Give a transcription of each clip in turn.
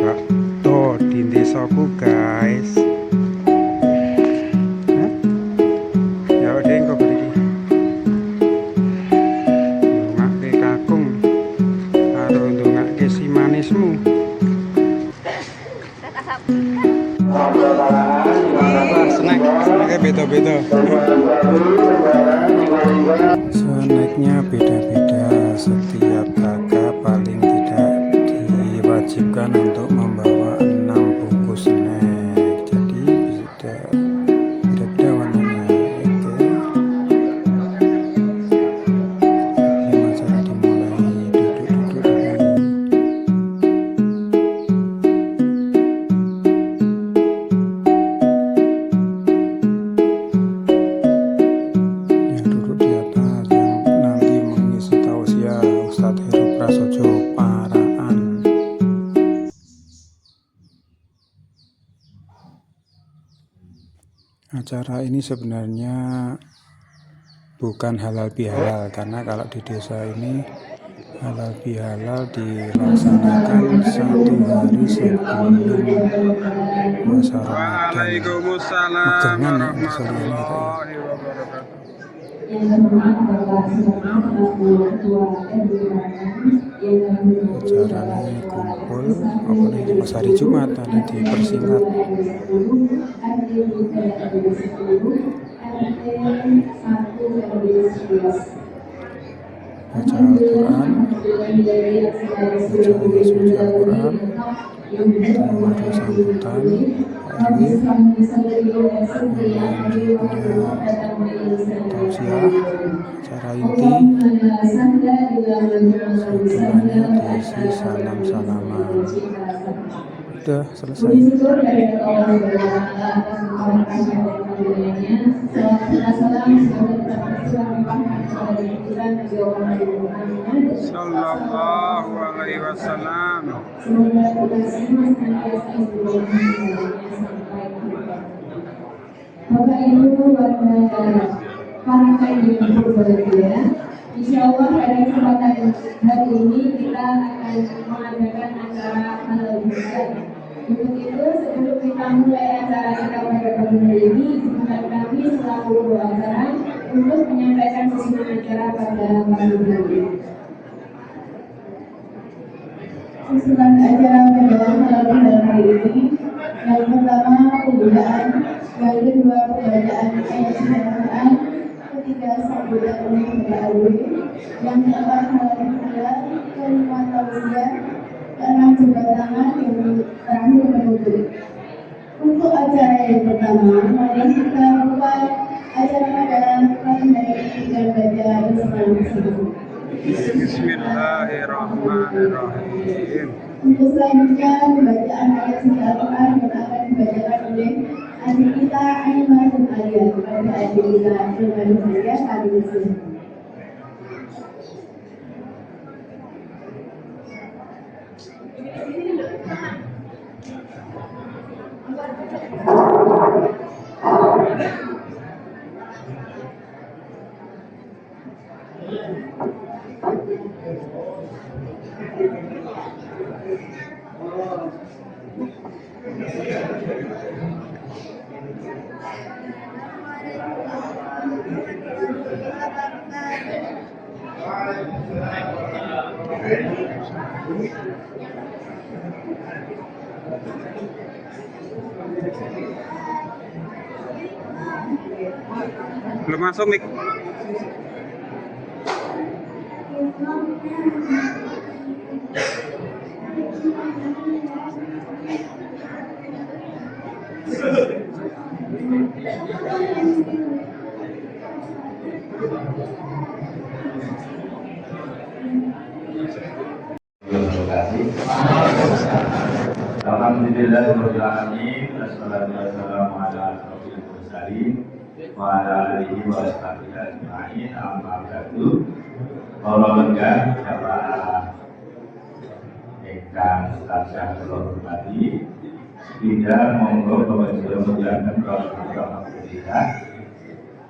bakto di desaku guys. Hah? Ya udah engko beri ndongake kakung karo ndongake si manismu. Wah, snacknya beda-beda. Snacknya beda-beda. Setiap kakak paling tidak diwajibkan untuk membawa 6 bungkus snack. Jadi bisa beda-beda warnanya. Oke. Gimana cara dimulai? Duduk-duduk dulu. Yang duduk di atas yang nanti mengisi tausiah Ustadz Heru Prasojo Paraan. Acara ini sebenarnya bukan halal bihalal, karena kalau di desa ini halal bihalal dilaksanakan 1 hari sebelum puasa Ramadan. Megangan ya misalnya kita ya. Acaranya kumpul apalagi pas hari Jumat nanti dipersingkat. Baca Al-Quran, baca suci Al-Quran, ada sambutan tausiah, acara inti, setelahnya diisi salam-salaman. Udah selesai. Sallallahu alaihi wasallam. Bapak Ibu warga yang berbahagia, insya Allah pada kesempatan hari ini kita akan mengadakan acara halal bihalal. Untuk itu sebelum kita mulai acara kita pada pagi hari ini, izinkan kami selaku pembawa acara untuk menyampaikan susunan acara pada pagi hari ini. Susunan acara pada halal bihalal hari ini, yang pertama pembukaan, yang kedua pembacaan ayat Al-Quran, ketiga sambutan untuk Mbak, yang keempat halal bihalal, kelima tausiah, keenam jembat tangan, yang terakhir penutup. Untuk acara yang pertama, mari kita buat acara pada pagi hari ini dengan baca bersama-sama. Bismillahirrahmanirrahim. Untuk selanjutnya pembacaan ayat suci Al-Quran yang akan dibacakan oleh adik kita Ainul Alia kepada adik kita Ainul Alia kali ini. Belum masuk mik. Alhamdulillahirabbil alamin, wassalatu wassalamu ala asyrofil mursalin wa ala alihi wa sahbihi ajma'in. Amma ba'du. Para lenggah jamaah ingkang tansah kula hormati, tidak monggo Bapak Ibu muliakan Rasulullah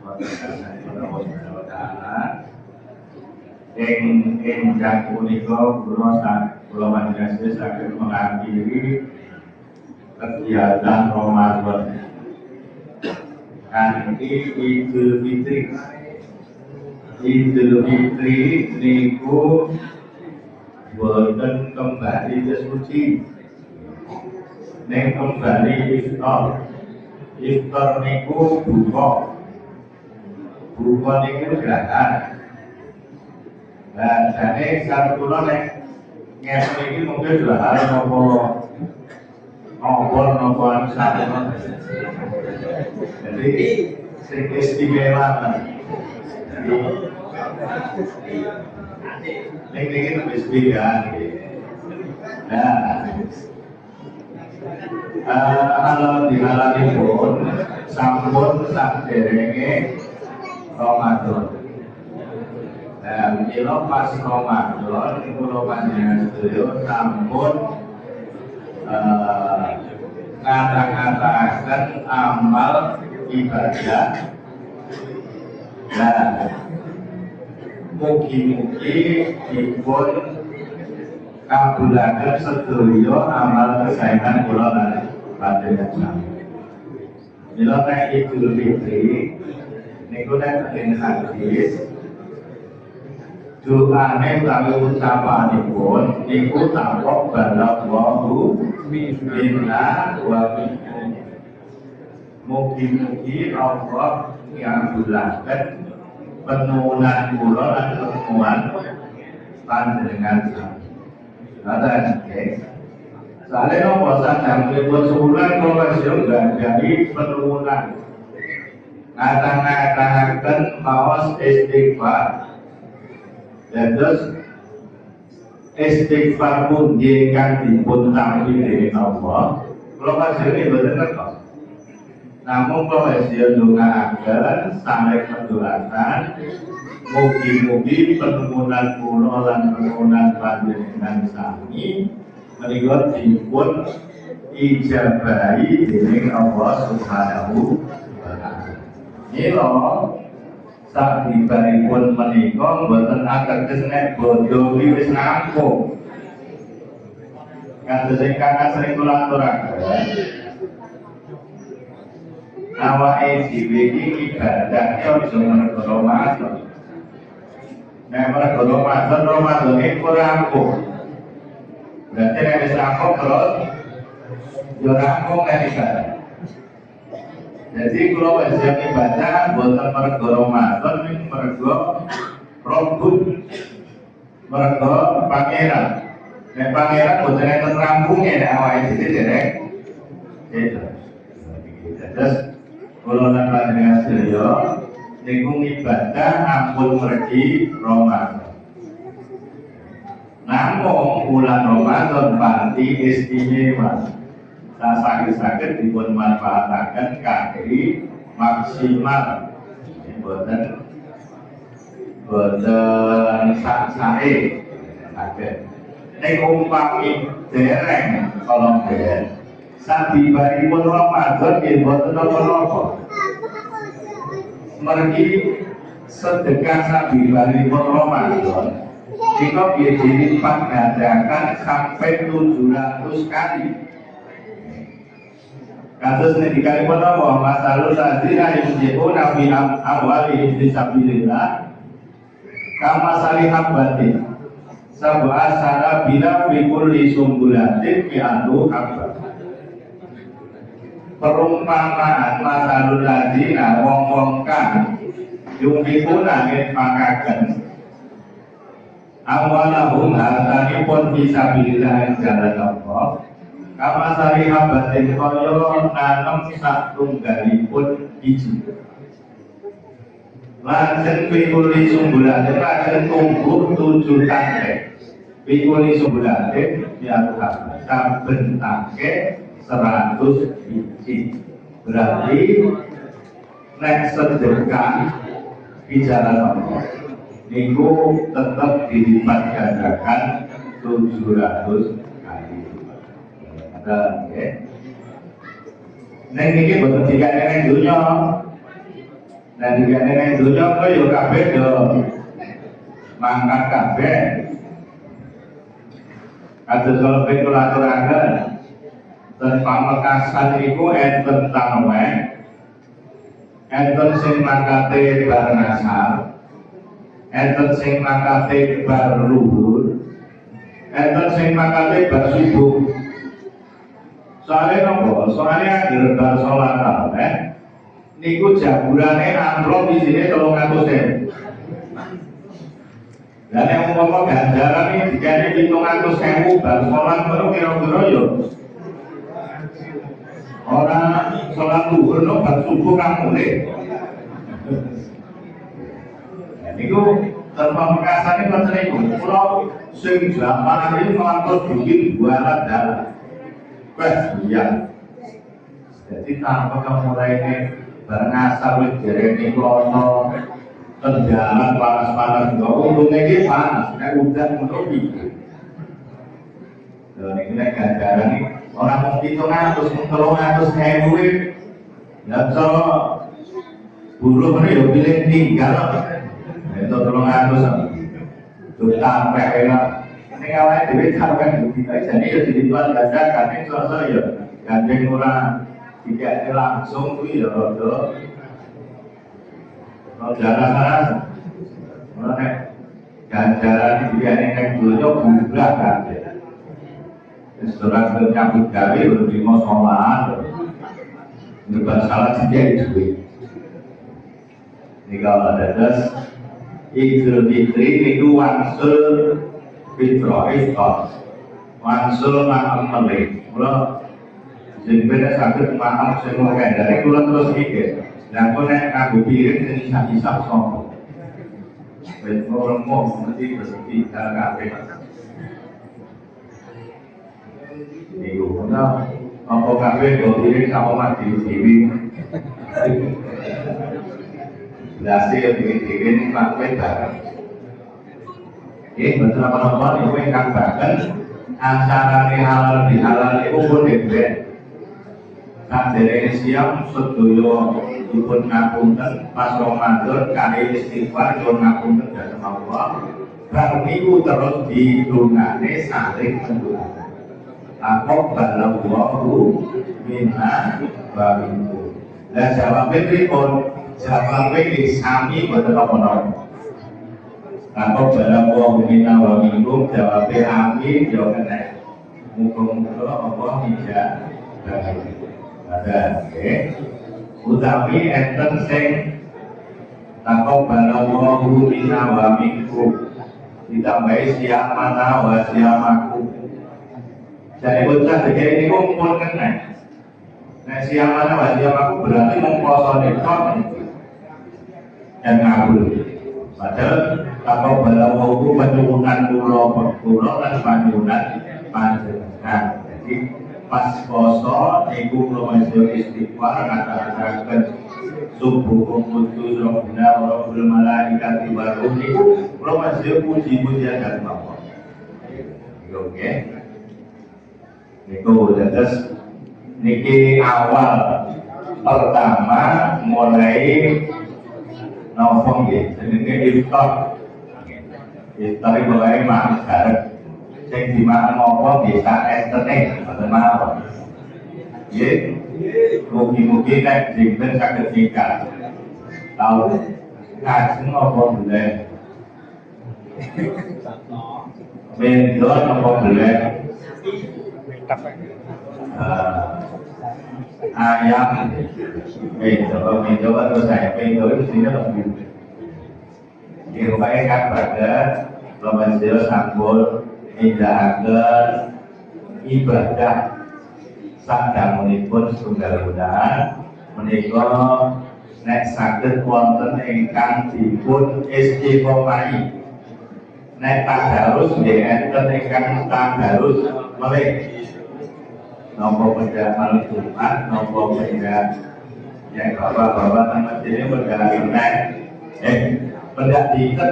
Alhamdulillah wa ta'ala ing ingkang punika kula kula panjenengan saged mengakhiri kegiatan Ramadan kanthi Idul Fitri. Idul Fitri niku boten kembali ke suci, ning kembali iftar. Iftar niku buka niku gerakan. Dan jane satu kula nek ngene iki mungkin dua hal nopo sampun. Jadi sing istimewa kan. Ini lebih pilihan. Nah, kalau dihalali pun sampun sakderenge Ramadan. Bila pas Ramadan, kula panjenengan sedaya sampun ngata-ngatakan amal ibadah. Nah, mugi-mugi dipun kabulaken sedaya amal kesaenan kula lan panjenengan sami. Mila nek Idul Fitri niku nek ing hadis doane utawi ucapanipun niku taqok balaghu minna wa minkum. Mugi-mugi Allah ngabulaken penuhunan kula lan pertemuan panjenengan sami. Ngoten nggih. Soale napa sadangunipun sebulan kula juga jadi penuhunan. Ngata-ngataken maos istighfar. Terus istighfar pun ingkang dipun tampi dening Allah. Kula panjenengan boten ngertos. Namun kula ndongaaken sampai kedulatan mugi-mugi penemuan kula lan penemuan panjenengan sami menika dipun ijabahi dening Allah Subhanahu wa taala. Mila sakdibanipun menika boten ateges nek bodho wis rampung. Kados ingkang sering kula aturaken. Awake dhewe iki ibadah aja mergo Ramadan. Nek mergo Ramadan iki ora rampung. Berarti nek wis rampung terus yo rampung nek ibadah. Jadi kalau wajib ibadah boten mergo Ramadan ning mergo Rabbun, mergo pangeran. Nek pangeran boten enten rampunge nek awake dhewe derek. Itu. Terus kula lan panjenengan sedaya niku ibadah ampun mergi Ramadan. Namun bulan Ramadan pasti istimewa. Sakit-sakit dipun manfaataken kangge maksimal. Boten sak-sae saged. Nek umpami dereng kolong ben sabibaripun Ramadan nggih boten napa-napa. Mergi sedekah sabibaripun Ramadan kita dilipat gandakan sampai 700 kali. Kados nedikalipun apa? Masalul ladzina yunfiquna fi amwalihim fi sabilillah kama salihabatin sab'a sanabila fi kulli sumbulatin mi'atu habba. Perumpamaan masalul ladzina wong-wong kang yunfiquna ngepakaken amwalahum hartanipun fi sabilillah jalan Allah. Kama sari habatin koyo nanem satunggalipun biji. Lajeng pikuli sumbulatin lajeng tumbuh 7 tangke. Pikuli sumbulatin biar saben tangke 100 biji. Berarti nek sedekah di jalan Allah niku tetap dilipat gandakan 700 kali. Neng iki boten dikane nang donya. Nek dikane nang donya kok yo kabeh do mangkat kabeh. Kados kalebet kula aturaken ten Pamekasan niku enten tanweh, enten sing mangkate bar ngasar, enten sing mangkate bar luhur, enten sing mangkate bar subuh. Soalnya nopo? Soalnya akhir bar sholat tarawih niku jaburane amplop isine 300.000. Dan yang umpama ganjaran ini dikene 700.000 bar sholat baru kira-kira yo orang sholat zuhur no bar subuh kamu deh. Niku tanpa Pamekasan ini macam niku. Kalau sing zaman ini melakukan bikin bualan dalam, iya. Jadi tanpa kamu mulai ini bernasar wis jerene klono kendaraan panas-panas juga untungnya ini panas, kayak udan menubi. Dan ini ganjaran ini orang mau 300.000 ya so buruh ini ya pilih tinggal itu 300 itu sampai enak ini awalnya duit sampai begitu jadi ya jadi tuan ganjaran ini soalnya ya ganjaran orang tidak langsung itu ya rodo kalau jalan-jalan mana ganjaran dia ini yang dulunya bubrah kan restoran bernyambut gawe berlima sholat berbuat salah dia itu ini kalau ada das Idul Fitri itu wangsul fitrah iftar wangsul maaf melih kalau sebenarnya sakit maaf semua dari kalau terus mikir dan kau nak ngaku piring ini hisap sombong. Orang mau mesti berhenti dalam kafe. Ibu, mana apa kafe kau piring sama mati TV. Hasil piring kafe barang. Betul apa itu yang bahkan antara halal di halal itu pun berbeda. Nah dari siang sedoyo dipun ngapunten pas Ramadan kali istighfar dipun ngapunten dhateng Allah. Bar niku terus didongane saling mendongaken. Aqabbalallahu minna wa minkum. Lah jawabe pripun? Jawabe sami boten apa-apa. Aqabbalallahu minna wa minkum jawabe amin yo kena. Muga-muga apa tidak bahagia. Ada, utawi enten sing taqabbalallahu minna wa minkum ditambahi siamana wa siamaku. Jadi bocah begini ini kumpul kena. Nah siamana wa siamaku berarti mengkoso nekot dan ngabul. Padahal taqabbalallahu penyuwunan kula lan panjunan panjenengan. Jadi pas poso niku promosi istighfar kata-kata subuh kudus robbina wa rabbul malaikati wa ruh niku promosi puji-pujian dari Allah. Oke. Niku dados niki awal pertama mulai napa nggih jenenge iftar. Iftar iki mulai makan sing dimakan apa bisa entene boten mawon. Nggih. Mugi-mugi nek dinten saged nikah. Tahu ngajeng apa boleh. Mendon apa boleh. Ayam coba terus saya itu sini lebih. Di rumahnya kan pada Romansil Sambul Indah ibadah sadangunipun setunggal-unggalan menika nek saged wonten ingkang dipun istiqomai nek tadarus nggih enten ingkang tadarus melih napa beda malam Jumat napa beda ya bapak-bapak nang masjid beda Senin beda dinten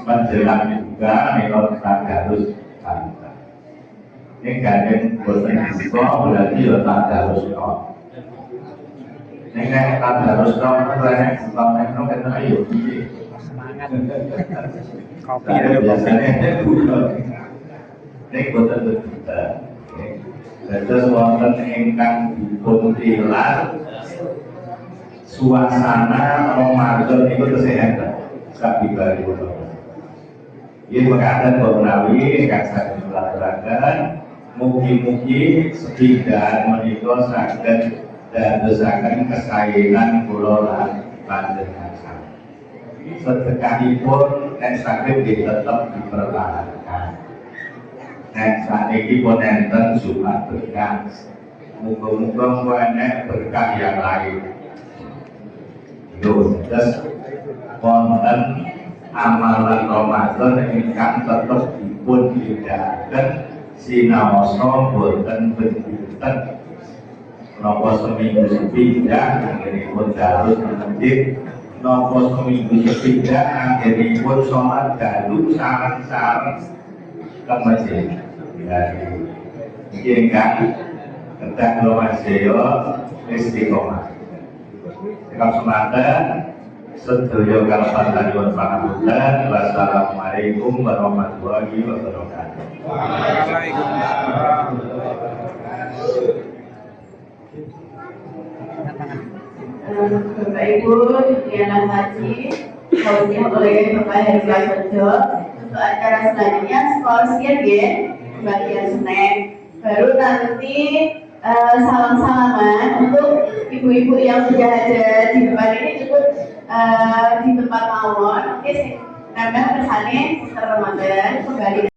menjelang juga menurut tadarus kita. Ini gandeng bosan juga berarti ya tadarus kok. Ini tadarus kok, karena bukan itu kita ayo. Kopi Saya ada kopi. biasanya bukan. Ini boten berjuta. Terus wonten ingkang dipun tilar suasana Ramadan itu kesehatan. Sabi bari ini mengatakan bahwa Nabi yang saya melakukan mugi-mugi sekitar menikah saged dadosaken kesayangan kula lan panjenengan. Sedekahipun nek saged tetep dipertahankan. Nek sakniki pun enten Jumat berkah. Muga-muga enek berkah yang lain. Yo, terus wonten amalan Ramadan ingkang tetep dipun tindakan sinaosa boten pinten. Napa seminggu sepindah anggenipun darus masjid, napa seminggu sepindah anggenipun sholat dalu sareng-sareng ke masjid. Iki ingkang kedah kula masjaya istiqomah. Sekap semanten sedaya kalapan pangapunten. Wassalamualaikum warahmatullahi wabarakatuh. Bapak Ibu yang haji tausiah oleh Bapak Heri Prasojo untuk acara selanjutnya sekolosian ya bagian snack. Baru nanti salam-salaman untuk ibu-ibu yang sudah ada di depan ini cukup di tempat mawon. Oke, nambah kesannya Ramadan kembali.